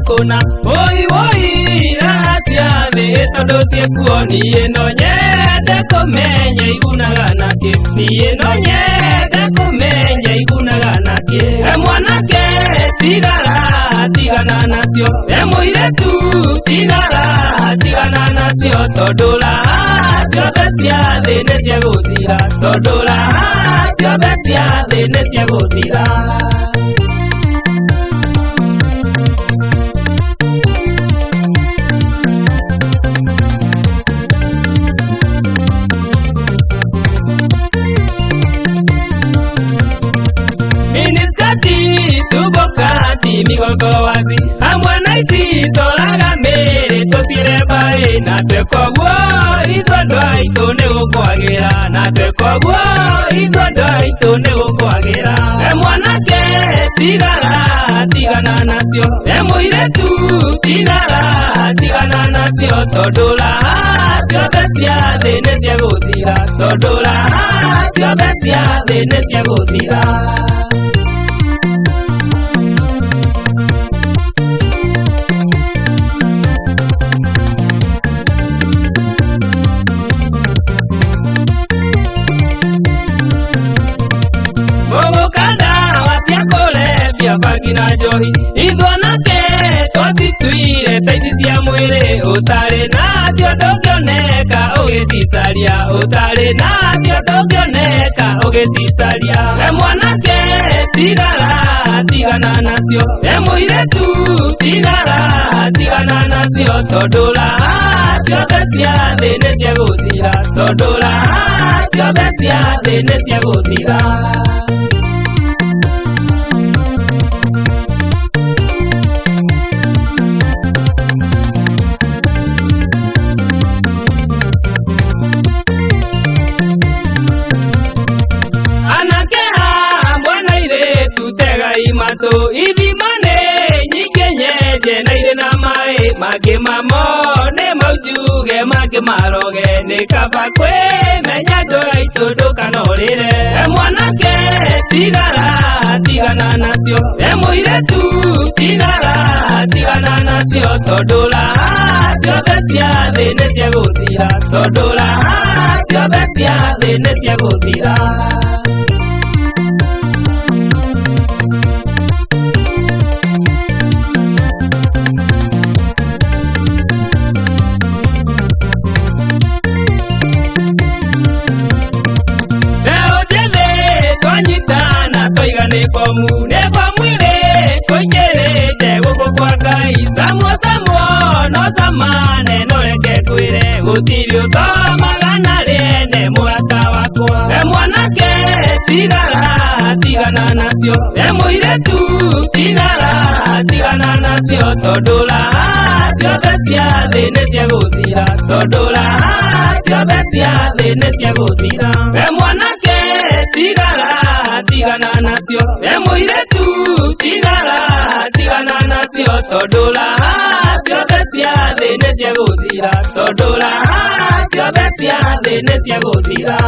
Kuna oi oi racia ni tondu ciekuo nie no nyende kumenya igunaga nakie nie no nyende kumenya igunaga nakie mwanake tigana nacio muiretu tigana nacio tondu raha ciothe cia thĩ nĩ cia gũthira tondu raha ciothe cia thĩ nĩ cia gũthira. Migogo wazi amwana isi solaga mere tosire bae na tekobo idodwa itone ukwagira na tekobo idodwa itone ukwagira mwana ke tigana nasio muiretu tigana nasio tondu raha ciothe cia thĩ nĩ cia gũthira tondu raha ciothe cia thĩ nĩ cia gũthira. Bagina johi idona ke tosituire taisi cia mwire utare nacio ndongioneka ugicicaria utare nacio ndongioneka ugicicaria mwanake tigana nacio muiretu tigana nacio tondu raha ciothe cia thĩ nĩ cia gũthira tondu raha ciothe cia thĩ nĩ cia gũthira. Mato idimane nyikenyeje na ile na mae mage mamone maujuge mage maroge ne kabakwe menya doga itodoka norire mwanake tigana nasio muiretu tigana nasio tondu raha ciothe cia thĩ nĩ cia gũthira tondu raha ciothe cia thĩ nĩ cia gũthira. Nepamwile koikerete guku kwa Ngai samwo no samane no reke kwire gutiri utomagana rene murata wakwa mwanake tigana nacio muiretu tigana nacio tondu raha ciothe cia thĩ nĩ cia gũthira tondu raha ciothe cia thĩ nĩ cia gũthira mwanake tigana nacio muiretu tigana nacio tondu raha ciothe cia thĩ nĩ cia gũthira tondu raha ciothe cia thĩ nĩ cia gũthira.